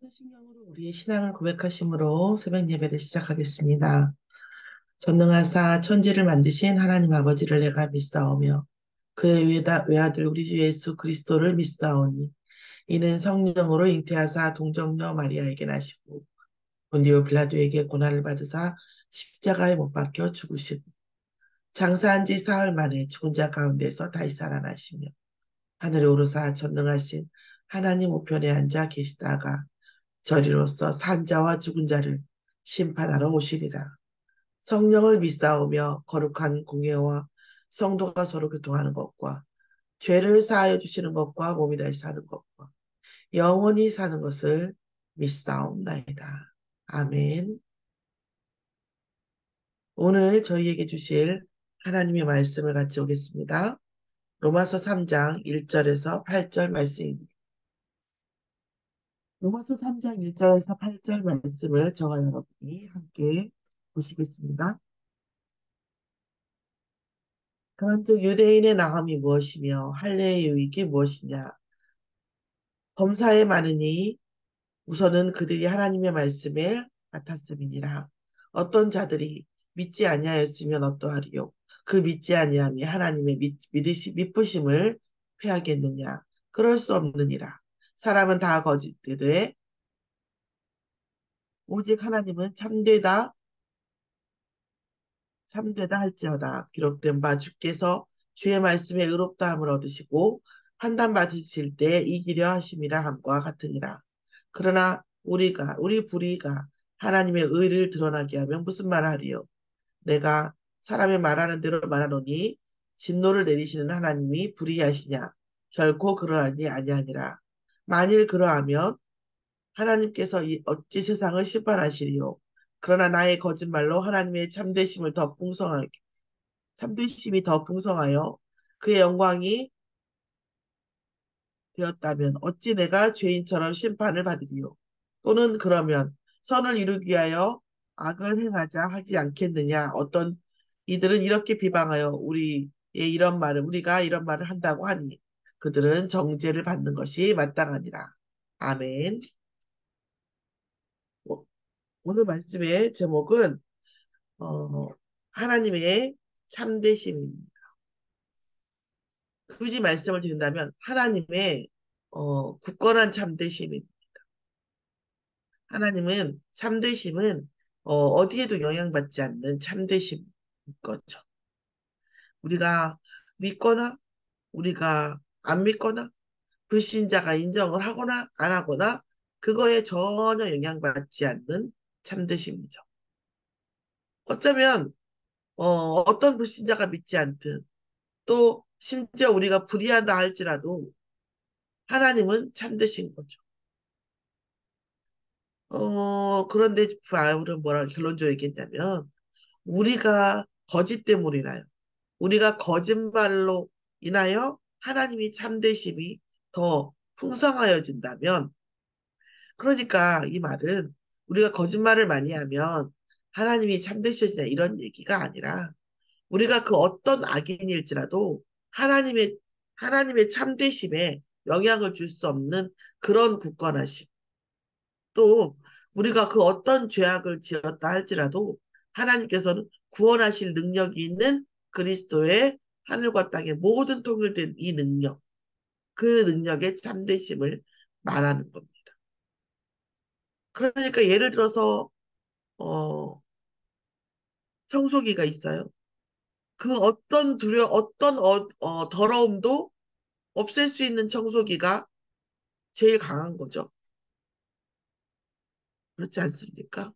작은 신령으로 우리의 신앙을 고백하심으로 새벽 예배를 시작하겠습니다. 전능하사 천지를 만드신 하나님 아버지를 내가 믿사오며 그의 외아들 우리 주 예수 그리스도를 믿사오니 이는 성령으로 잉태하사 동정녀 마리아에게 나시고 본디오 빌라도에게 고난을 받으사 십자가에 못 박혀 죽으시고 장사한 지 사흘 만에 죽은 자 가운데서 다시 살아나시며 하늘에 오르사 전능하신 하나님 우편에 앉아 계시다가 저리로서 산자와 죽은 자를 심판하러 오시리라. 성령을 믿사오며 거룩한 공예와 성도가 서로 교통하는 것과 죄를 사하여 주시는 것과 몸이 다시 사는 것과 영원히 사는 것을 믿사옵나이다. 아멘. 오늘 저희에게 주실 하나님의 말씀을 같이 오겠습니다. 로마서 3장 1절에서 8절 말씀입니다. 로마서 3장 1절에서 8절 말씀을 저와 여러분이 함께 보시겠습니다. 그런즉 유대인의 나음이 무엇이며 할례의 유익이 무엇이냐? 범사에 많으니 우선은 그들이 하나님의 말씀에 맡았음이니라. 어떤 자들이 믿지 아니하였으면 어떠하리요? 그 믿지 아니함이 하나님의 믿으심을 패하겠느냐? 그럴 수 없느니라. 사람은 다 거짓되되 오직 하나님은 참되다 할지어다. 기록된 바 주께서 주의 말씀에 의롭다함을 얻으시고 판단 받으실 때 이기려 하심이라 함과 같으니라. 그러나 우리 불의가 하나님의 의를 드러나게 하면 무슨 말하리요? 내가 사람의 말하는 대로 말하노니 진노를 내리시는 하나님이 불의하시냐? 결코 그러하니 아니하니라. 만일 그러하면 하나님께서 어찌 세상을 심판하시리요? 그러나 나의 거짓말로 하나님의 참되심이 더 풍성하여 그의 영광이 되었다면 어찌 내가 죄인처럼 심판을 받으리요? 또는 그러면 선을 이루기 위하여 악을 행하자 하지 않겠느냐? 어떤 이들은 이렇게 비방하여 우리가 이런 말을 한다고 하니 그들은 정죄를 받는 것이 마땅하니라. 아멘. 오- 오늘 말씀의 제목은 하나님의 참되심입니다. 굳이 말씀을 드린다면 하나님의 굳건한 참되심입니다. 하나님은 참되심은 어디에도 영향받지 않는 참되심인 거죠. 우리가 믿거나 우리가 안 믿거나 불신자가 인정을 하거나 안 하거나 그거에 전혀 영향받지 않는 참되심이죠. 어쩌면 어떤 불신자가 믿지 않든 또 심지어 우리가 불의하다 할지라도 하나님은 참되신 거죠. 그런데 바울은 뭐라고 결론적으로 얘기했냐면 우리가 거짓 때문이나요. 우리가 거짓말로 인하여 하나님이 참되심이 더 풍성하여진다면 그러니까 이 말은 우리가 거짓말을 많이 하면 하나님이 참되시냐 이런 얘기가 아니라 우리가 그 어떤 악인일지라도 하나님의 하나님의 참되심에 영향을 줄 수 없는 그런 굳건하심. 또 우리가 그 어떤 죄악을 지었다 할지라도 하나님께서는 구원하실 능력이 있는 그리스도의 하늘과 땅의 모든 통일된 이 능력, 그 능력의 참되심을 말하는 겁니다. 그러니까 예를 들어서 어, 청소기가 있어요. 그 어떤 더러움도 없앨 수 있는 청소기가 제일 강한 거죠. 그렇지 않습니까?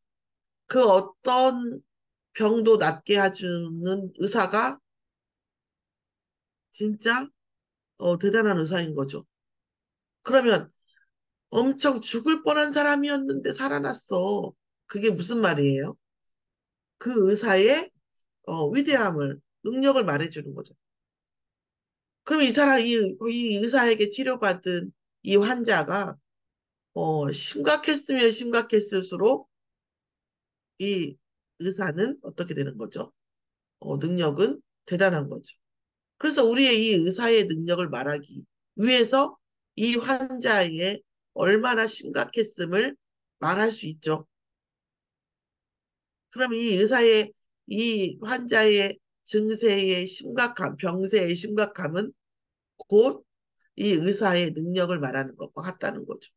그 어떤 병도 낫게 해주는 의사가 진짜 대단한 의사인 거죠. 그러면 엄청 죽을 뻔한 사람이었는데 살아났어. 그게 무슨 말이에요? 그 의사의 위대함을, 능력을 말해주는 거죠. 그럼 이 의사에게 치료받은 이 환자가 심각했으면 심각했을수록 이 의사는 어떻게 되는 거죠? 능력은 대단한 거죠. 그래서 우리의 이 의사의 능력을 말하기 위해서 이 환자의 얼마나 심각했음을 말할 수 있죠. 그럼 이 환자의 증세의 심각함, 병세의 심각함은 곧 이 의사의 능력을 말하는 것과 같다는 거죠.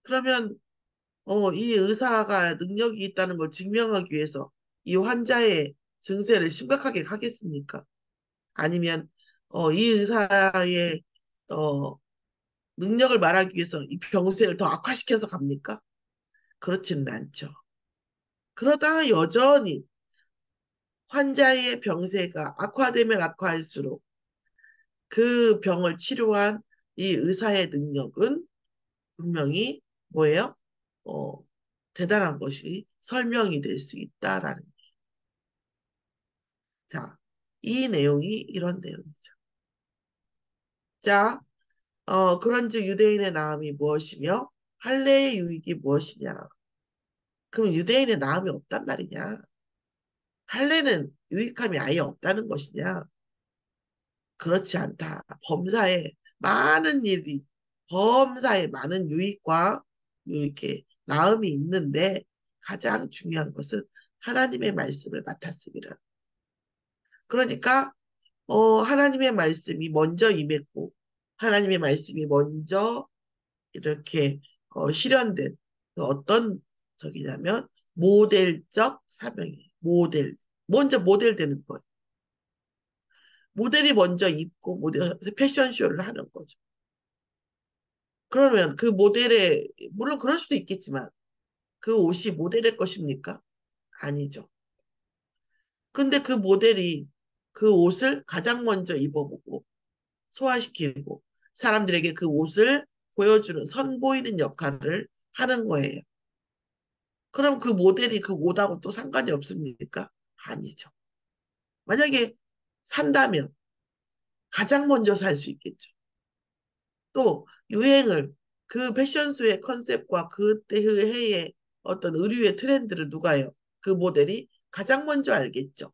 그러면 이 의사가 능력이 있다는 걸 증명하기 위해서 이 환자의 증세를 심각하게 하겠습니까? 아니면 이 의사의 어, 능력을 말하기 위해서 이 병세를 더 악화시켜서 갑니까? 그렇지는 않죠. 그러다가 여전히 환자의 병세가 악화되면 악화할수록 그 병을 치료한 이 의사의 능력은 분명히 뭐예요? 어, 대단한 것이 설명이 될 수 있다라는. 자, 이 내용이 이런 내용이죠. 자, 그런즉 유대인의 나음이 무엇이며 할례의 유익이 무엇이냐? 그럼 유대인의 나음이 없단 말이냐? 할례는 유익함이 아예 없다는 것이냐? 그렇지 않다. 많은 일이, 범사에 많은 유익과 이렇게 나음이 있는데 가장 중요한 것은 하나님의 말씀을 맡았습니다. 그러니까 하나님의 말씀이 먼저 임했고 하나님의 말씀이 먼저 이렇게 실현된 그 어떤 적이냐면 모델적 사명이에요. 먼저 모델되는 거예요. 모델이 먼저 입고 패션쇼를 하는 거죠. 그러면 물론 그럴 수도 있겠지만 그 옷이 모델의 것입니까? 아니죠. 근데 그 모델이 그 옷을 가장 먼저 입어보고 소화시키고 사람들에게 그 옷을 보여주는 선보이는 역할을 하는 거예요. 그럼 그 모델이 그 옷하고 또 상관이 없습니까? 아니죠. 만약에 산다면 가장 먼저 살 수 있겠죠. 또 유행을 그 패션쇼의 컨셉과 그때 그 해의 어떤 의류의 트렌드를 누가요? 그 모델이 가장 먼저 알겠죠.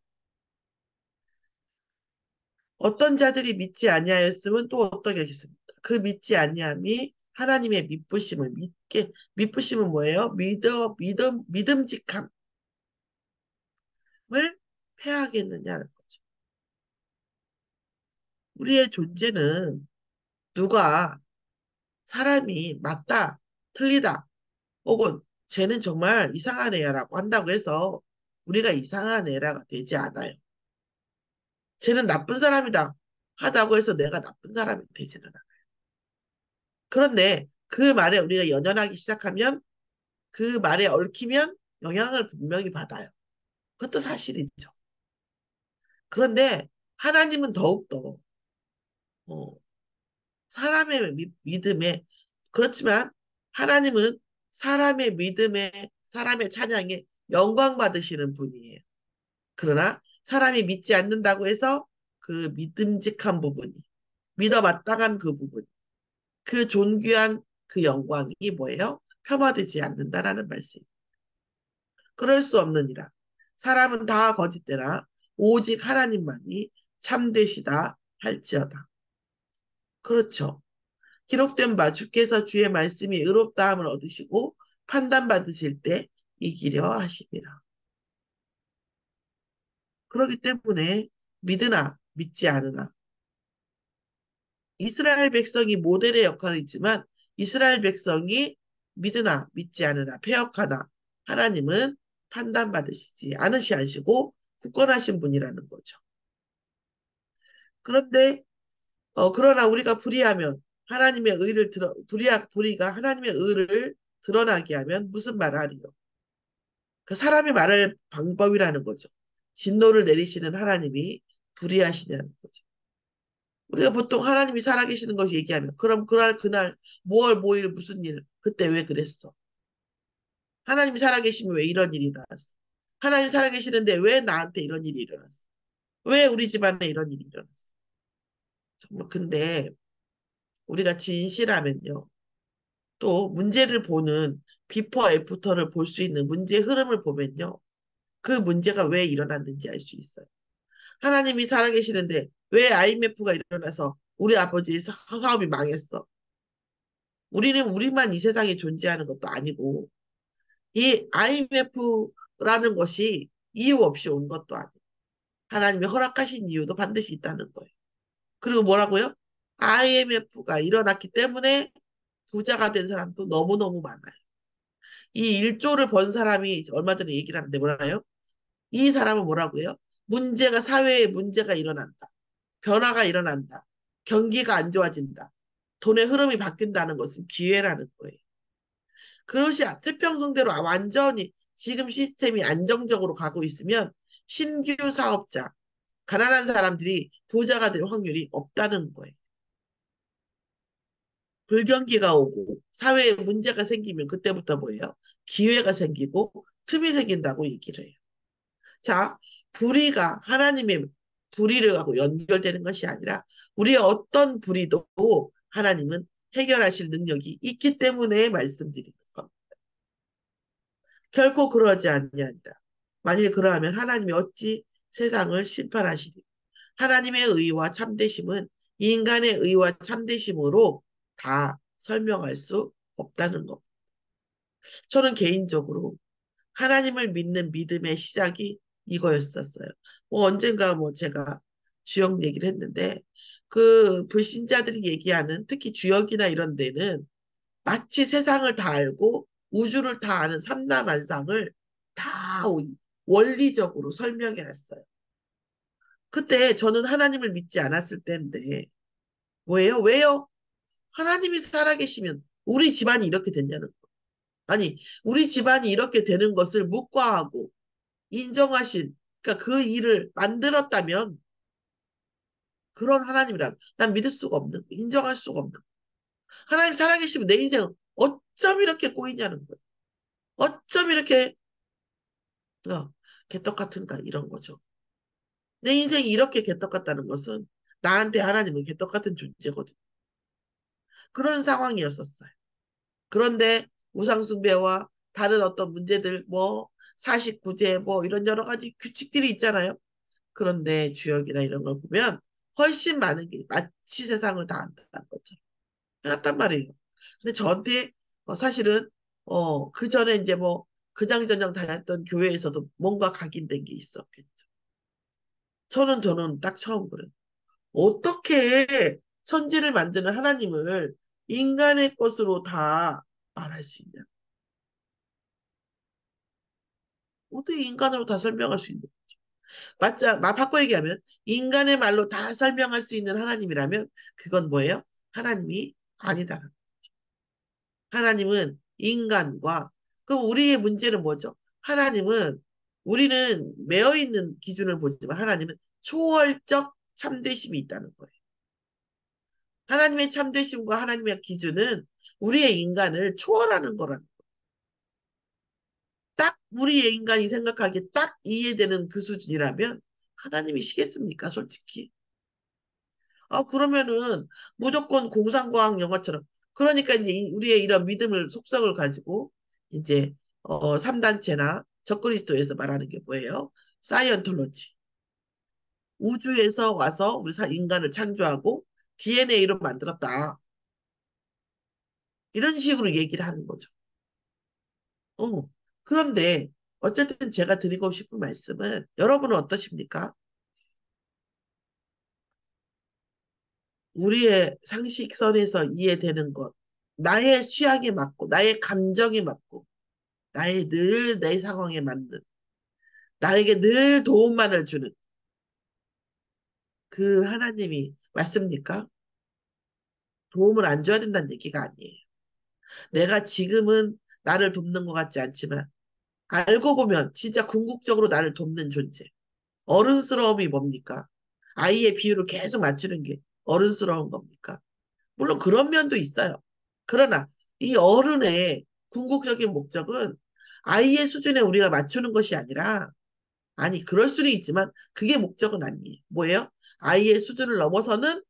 어떤 자들이 믿지 아니하였으면 또 어떻게 하겠습니까? 그 믿지 아니함이 하나님의 믿부심은 뭐예요? 믿음직함을 패하겠느냐는 거죠. 우리의 존재는 누가 사람이 맞다, 틀리다, 혹은 쟤는 정말 이상한 애야라고 한다고 해서 우리가 이상한 애라가 되지 않아요. 쟤는 나쁜 사람이다 하다고 해서 내가 나쁜 사람이 되지는 않아요. 그런데 그 말에 우리가 연연하기 시작하면 그 말에 얽히면 영향을 분명히 받아요. 그것도 사실이죠. 그런데 하나님은 더욱더 어, 사람의 믿음에 그렇지만 하나님은 사람의 찬양에 영광 받으시는 분이에요. 그러나 사람이 믿지 않는다고 해서 그 믿음직한 부분이 믿어 마땅한 그 부분 그 존귀한 그 영광이 뭐예요? 폄하되지 않는다라는 말씀. 그럴 수 없느니라. 사람은 다 거짓되나 오직 하나님만이 참되시다 할지어다. 그렇죠. 기록된 바 주께서 주의 말씀이 의롭다함을 얻으시고 판단받으실 때 이기려 하시니라. 그렇기 때문에 믿으나 믿지 않으나 이스라엘 백성이 모델의 역할을 있지만 이스라엘 백성이 믿으나 믿지 않으나 패역하나 하나님은 판단받으시지 않으시고 굳건하신 분이라는 거죠. 그런데 그러나 우리가 불의하면 하나님의 의를 불의가 하나님의 의를 드러나게 하면 무슨 말을 하리요? 그 사람이 말할 방법이라는 거죠. 진노를 내리시는 하나님이 불의하시냐는 거죠. 우리가 보통 하나님이 살아계시는 것을 얘기하면 그럼 그날 뭐일 무슨 일 그때 왜 그랬어? 하나님이 살아계시면 왜 이런 일이 일어났어? 하나님 살아계시는데 왜 나한테 이런 일이 일어났어? 왜 우리 집안에 이런 일이 일어났어? 정말 근데 우리가 진실하면요. 또 문제를 보는 비포 애프터를 볼 수 있는 문제의 흐름을 보면요. 그 문제가 왜 일어났는지 알 수 있어요. 하나님이 살아계시는데 왜 IMF가 일어나서 우리 아버지 사업이 망했어? 우리는 우리만 이 세상에 존재하는 것도 아니고, 이 IMF라는 것이 이유 없이 온 것도 아니고, 하나님이 허락하신 이유도 반드시 있다는 거예요. 그리고 뭐라고요? IMF가 일어났기 때문에 부자가 된 사람도 너무너무 많아요. 이 1조를 번 사람이 얼마 전에 얘기를 하는데 뭐라나요? 이 사람은 뭐라고요? 사회에 문제가 일어난다. 변화가 일어난다. 경기가 안 좋아진다. 돈의 흐름이 바뀐다는 것은 기회라는 거예요. 그것이 태평성대로 완전히 지금 시스템이 안정적으로 가고 있으면 신규 사업자, 가난한 사람들이 부자가 될 확률이 없다는 거예요. 불경기가 오고 사회에 문제가 생기면 그때부터 뭐예요? 기회가 생기고 틈이 생긴다고 얘기를 해요. 자, 불의가 하나님의 불의를 하고 연결되는 것이 아니라 우리의 어떤 불의도 하나님은 해결하실 능력이 있기 때문에 말씀드리는 겁니다. 결코 그러지 아니하니라. 만일 그러하면 하나님이 어찌 세상을 심판하시리. 하나님의 의와 참되심은 인간의 의와 참되심으로 다 설명할 수 없다는 것. 저는 개인적으로 하나님을 믿는 믿음의 시작이 이거였었어요. 뭐 언젠가 뭐 제가 주역 얘기를 했는데 그 불신자들이 얘기하는 특히 주역이나 이런 데는 마치 세상을 다 알고 우주를 다 아는 삼라만상을 다 원리적으로 설명해 놨어요. 그때 저는 하나님을 믿지 않았을 때인데 뭐예요? 왜요? 하나님이 살아계시면 우리 집안이 이렇게 됐냐는 거. 아니, 우리 집안이 이렇게 되는 것을 묵과하고 인정하신, 그러니까 그 일을 만들었다면 그런 하나님이라면 난 믿을 수가 없는, 인정할 수가 없는. 하나님 살아계시면 내 인생은 어쩜 이렇게 꼬이냐는 거예요. 어쩜 이렇게 어, 개떡 같은가 이런 거죠. 내 인생이 이렇게 개떡 같다는 것은 나한테 하나님은 개떡 같은 존재거든. 그런 상황이었었어요. 그런데 우상숭배와 다른 어떤 문제들, 뭐 사십구제 뭐 이런 여러 가지 규칙들이 있잖아요. 그런데 주역이나 이런 걸 보면 훨씬 많은 게 마치 세상을 다 안다는 거죠. 해놨단 말이에요. 근데 저한테 사실은 그 전에 이제 뭐 그장저장 다녔던 교회에서도 뭔가 각인된 게 있었겠죠. 저는 딱 처음 그래요. 어떻게 천지를 만드는 하나님을 인간의 것으로 다 말할 수 있냐? 어떻게 인간으로 다 설명할 수 있냐? 맞자, 바꿔 얘기하면 인간의 말로 다 설명할 수 있는 하나님이라면 그건 뭐예요? 하나님이 아니다. 하나님은 인간과 그럼 우리의 문제는 뭐죠? 하나님은 우리는 매여 있는 기준을 보지만 하나님은 초월적 참되심이 있다는 거예요. 하나님의 참되심과 하나님의 기준은 우리의 인간을 초월하는 거라는 거예요. 딱 우리의 인간이 생각하기에 딱 이해되는 그 수준이라면 하나님이시겠습니까? 솔직히. 아, 그러면은 무조건 공상과학 영화처럼. 그러니까 이제 우리의 이런 믿음을, 속성을 가지고 이제, 3단체나 적그리스도에서 말하는 게 뭐예요? 사이언톨로지. 우주에서 와서 우리 인간을 창조하고 DNA로 만들었다. 이런 식으로 얘기를 하는 거죠. 어. 그런데 어쨌든 제가 드리고 싶은 말씀은 여러분은 어떠십니까? 우리의 상식선에서 이해되는 것, 나의 취향에 맞고, 나의 감정에 맞고, 나의 늘 내 상황에 맞는, 나에게 늘 도움만을 주는 그 하나님이 맞습니까? 도움을 안 줘야 된다는 얘기가 아니에요. 내가 지금은 나를 돕는 것 같지 않지만, 알고 보면 진짜 궁극적으로 나를 돕는 존재. 어른스러움이 뭡니까? 아이의 비율을 계속 맞추는 게 어른스러운 겁니까? 물론 그런 면도 있어요. 그러나 이 어른의 궁극적인 목적은 아이의 수준에 우리가 맞추는 것이 아니라, 아니, 그럴 수는 있지만 그게 목적은 아니에요. 뭐예요? 아이의 수준을 넘어서는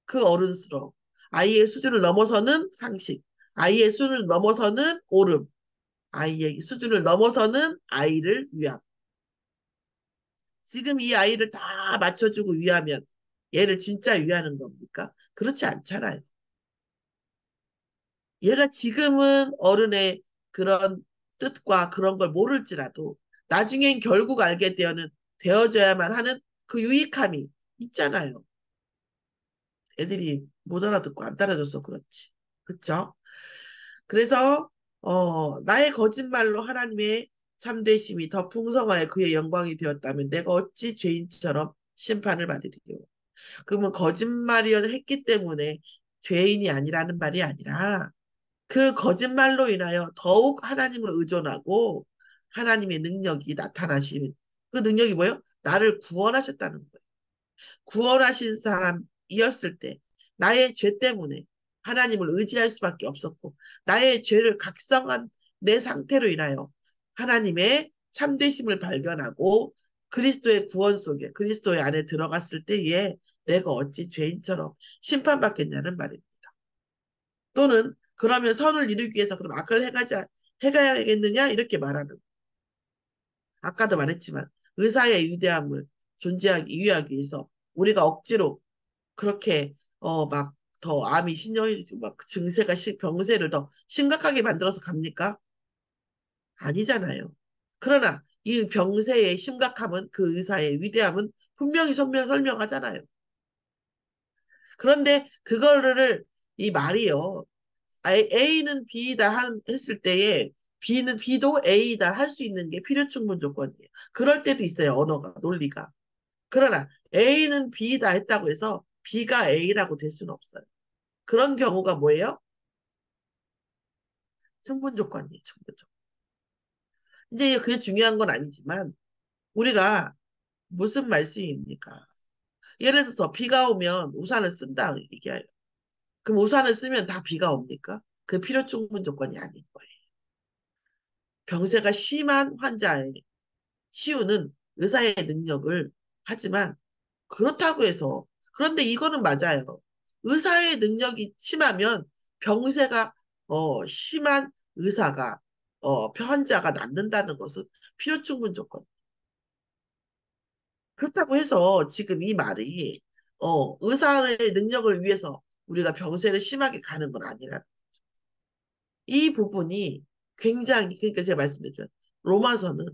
그 어른스러움, 아이의 수준을 넘어서는 상식, 아이의 수준을 넘어서는 옳음, 아이의 수준을 넘어서는 아이를 위함. 지금 이 아이를 다 맞춰주고 위하면 얘를 진짜 위하는 겁니까? 그렇지 않잖아요. 얘가 지금은 어른의 그런 뜻과 그런 걸 모를지라도 나중엔 결국 알게 되어져야만 하는 그 유익함이 있잖아요. 애들이 못 알아듣고 안 따라줘서 그렇지. 그쵸? 그래서 나의 거짓말로 하나님의 참되심이 더 풍성하여 그의 영광이 되었다면 내가 어찌 죄인처럼 심판을 받으리요. 그러면 거짓말이어 했기 때문에 죄인이 아니라는 말이 아니라 그 거짓말로 인하여 더욱 하나님을 의존하고 하나님의 능력이 나타나시는 그 능력이 뭐예요? 나를 구원하셨다는 거예요. 구원하신 사람이었을 때 나의 죄 때문에 하나님을 의지할 수밖에 없었고 나의 죄를 각성한 내 상태로 인하여 하나님의 참되심을 발견하고 그리스도의 구원 속에 그리스도의 안에 들어갔을 때에 내가 어찌 죄인처럼 심판받겠냐는 말입니다. 또는 그러면 선을 이루기 위해서 그럼 악을 해가야겠느냐 이렇게 말하는 거예요. 아까도 말했지만 의사의 위대함을 위하기 위해서 우리가 억지로 그렇게 막 더 암이 신경이 막 증세가 병세를 더 심각하게 만들어서 갑니까? 아니잖아요. 그러나 이 병세의 심각함은 그 의사의 위대함은 분명히 설명하잖아요. 그런데 그거를 이 말이요. A는 B다 했을 때에 B도 A다 할 수 있는 게 필요 충분 조건이에요. 그럴 때도 있어요. 언어가 논리가. 그러나 A는 B다 했다고 해서 B가 A라고 될 수는 없어요. 그런 경우가 뭐예요? 충분 조건이에요. 충분 조건. 이제 그게 중요한 건 아니지만 우리가 무슨 말씀입니까? 예를 들어서 비가 오면 우산을 쓴다 얘기해요. 그럼 우산을 쓰면 다 비가 옵니까? 그 필요 충분 조건이 아닌 거예요. 병세가 심한 환자의 치유는 의사의 능력을 하지만 그렇다고 해서 그런데 이거는 맞아요. 의사의 능력이 심하면 병세가 심한 의사가 환자가 낫는다는 것은 필요 충분 조건. 그렇다고 해서 지금 이 말이 의사의 능력을 위해서 우리가 병세를 심하게 가는 건 아니라 이 부분이 굉장히 그러니까 제가 말씀드렸죠. 로마서는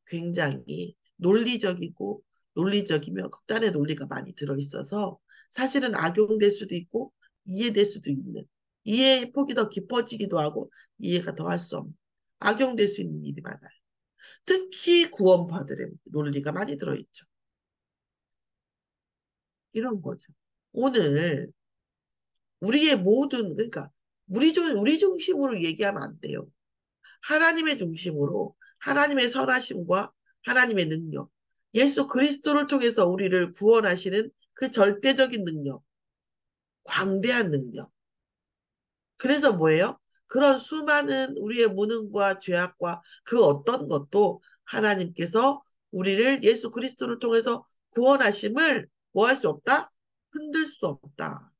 굉장히 논리적이고 논리적이며 극단의 논리가 많이 들어있어서 사실은 악용될 수도 있고 이해될 수도 있는 이해의 폭이 더 깊어지기도 하고 이해가 더 할 수 없는 악용될 수 있는 일이 많아요. 특히 구원파들의 논리가 많이 들어있죠. 이런 거죠. 오늘 우리의 모든 그러니까 우리 중심으로 얘기하면 안 돼요. 하나님의 중심으로 하나님의 선하심과 하나님의 능력, 예수 그리스도를 통해서 우리를 구원하시는 그 절대적인 능력, 광대한 능력. 그래서 뭐예요? 그런 수많은 우리의 무능과 죄악과 그 어떤 것도 하나님께서 우리를 예수 그리스도를 통해서 구원하심을 뭐 할 수 없다? 흔들 수 없다.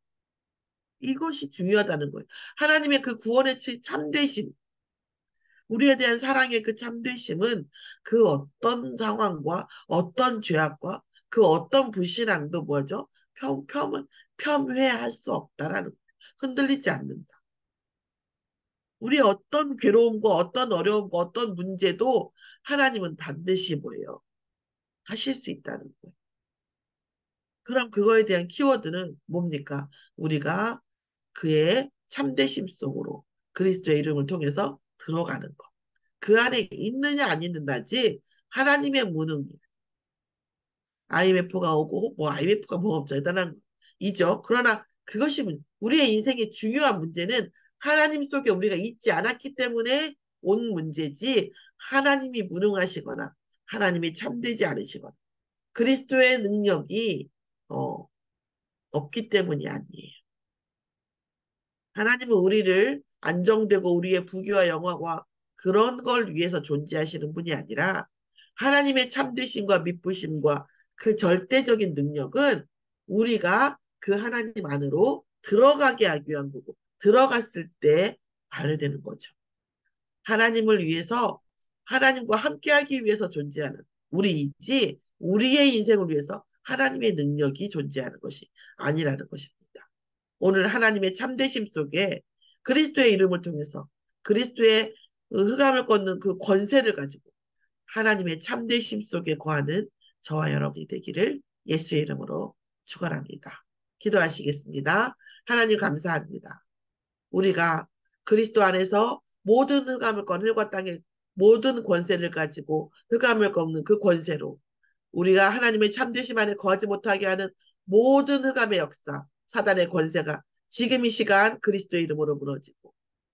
이것이 중요하다는 거예요. 하나님의 그 구원의 참되심, 우리에 대한 사랑의 그 참되심은 그 어떤 상황과 어떤 죄악과 그 어떤 불신앙도 뭐죠? 폄훼할 수 없다라는 거예요. 흔들리지 않는다. 우리 어떤 괴로움과 어떤 어려움과 어떤 문제도 하나님은 반드시 뭐예요? 하실 수 있다는 거예요. 그럼 그거에 대한 키워드는 뭡니까? 우리가 그의 참되심 속으로 그리스도의 이름을 통해서 들어가는 것. 그 안에 있느냐 안 있는다지 하나님의 무능 IMF가 오고 뭐 IMF가 뭐 없죠. 대단한 이죠. 그러나 그것이 우리의 인생의 중요한 문제는 하나님 속에 우리가 있지 않았기 때문에 온 문제지 하나님이 무능하시거나 하나님이 참되지 않으시거나 그리스도의 능력이 어, 없기 때문이 아니에요. 하나님은 우리를 안정되고 우리의 부귀와 영화와 그런 걸 위해서 존재하시는 분이 아니라 하나님의 참되심과 미쁘심과 그 절대적인 능력은 우리가 그 하나님 안으로 들어가게 하기 위한 거고 들어갔을 때 발휘되는 거죠. 하나님을 위해서 하나님과 함께하기 위해서 존재하는 우리이지 우리의 인생을 위해서 하나님의 능력이 존재하는 것이 아니라는 것입니다. 오늘 하나님의 참되심 속에 그리스도의 이름을 통해서 그리스도의 흑암을 걷는 그 권세를 가지고 하나님의 참되심 속에 거하는 저와 여러분이 되기를 예수의 이름으로 축원합니다. 기도하시겠습니다. 하나님 감사합니다. 우리가 그리스도 안에서 모든 흑암을 건 하늘과 땅의 모든 권세를 가지고 흑암을 꺾는 그 권세로 우리가 하나님의 참되심 안에 거하지 못하게 하는 모든 흑암의 역사, 사단의 권세가 지금 이 시간 그리스도의 이름으로 무너지고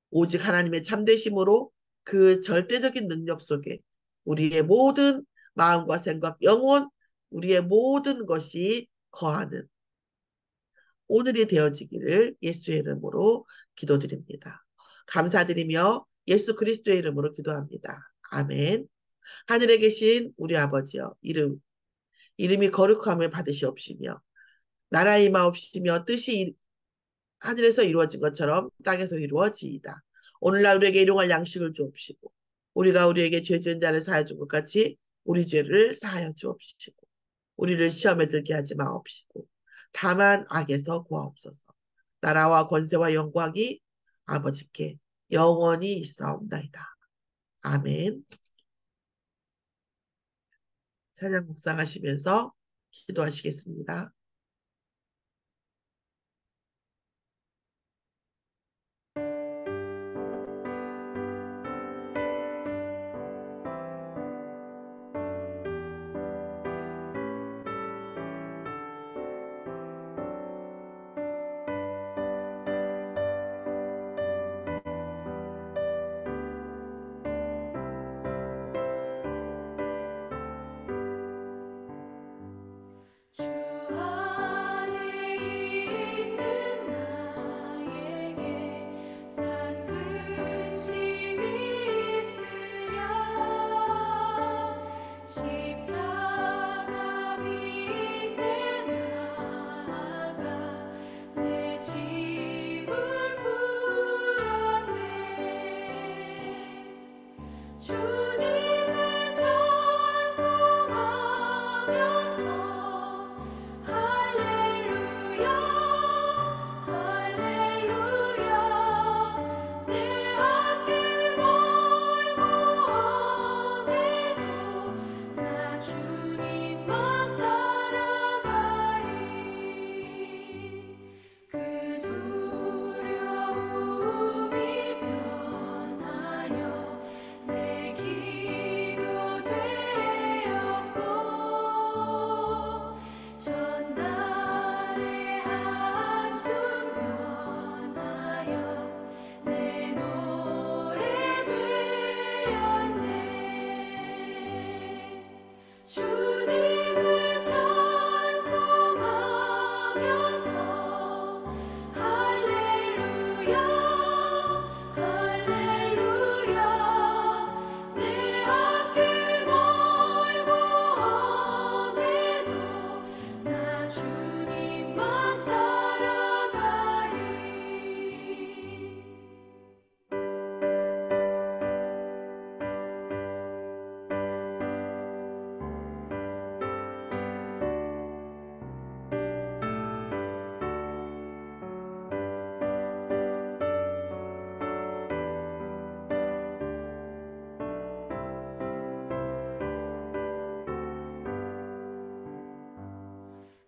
오직 하나님의 참되심으로 그 절대적인 능력 속에 우리의 모든 마음과 생각, 영혼, 우리의 모든 것이 거하는 오늘이 되어지기를 예수의 이름으로 기도드립니다. 감사드리며 예수 그리스도의 이름으로 기도합니다. 아멘. 하늘에 계신 우리 아버지여, 이름이 거룩함을 받으시옵시며, 나라의 임하옵시며, 뜻이 하늘에서 이루어진 것처럼 땅에서 이루어지이다. 오늘날 우리에게 일용할 양식을 주옵시고, 우리가 우리에게 죄 지은 자를 사하여 준 것 같이 우리 죄를 사하여 주옵시고, 우리를 시험에 들게 하지 마옵시고, 다만 악에서 구하옵소서. 나라와 권세와 영광이 아버지께 영원히 있사옵나이다. 아멘. 찬양 묵상하시면서 기도하시겠습니다. 주 안에 있는 나에게 난 근심이 있으랴 십자가 밑에 나아가 내 짐을 풀었네 주님을 찬송하면서 할렐루야 할렐루야 내 앞길 멀고 험해도 나 주님만 따라가리 그 두려움이 변하여 내 기도 되었고 전날의 한숨 변하여 내 노래 되었네 주님을 찬송하면서 할렐루야 할렐루야 내 앞길 멀고 험해도 나 주님만 따라가리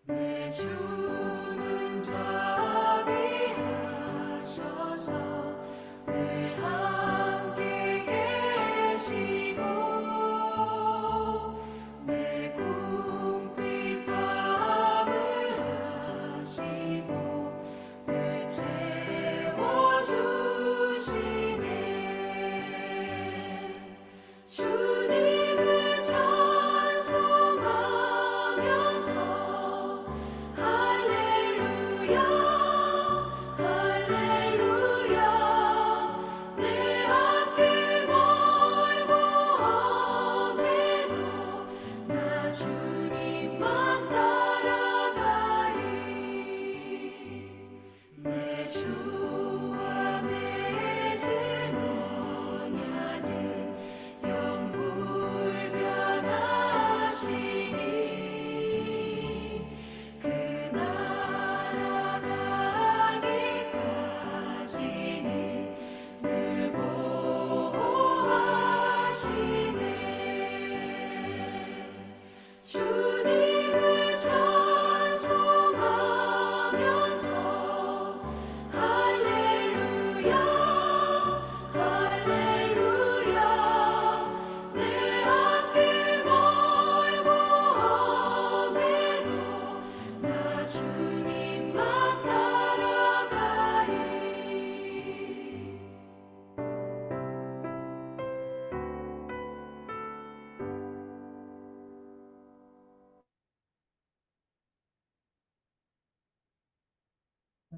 내 주는 자비하셔서 늘 함께 계시고 내 궁핍함을 아시고 늘 채워주시네 주님을 찬송하면서 할렐루야 할렐루야 내 앞길 멀고 험해도 나 주님만 따라가리 내 주와 맺은 언약은 영불변하시니 그 나라가기까지는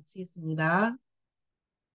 마치겠습니다.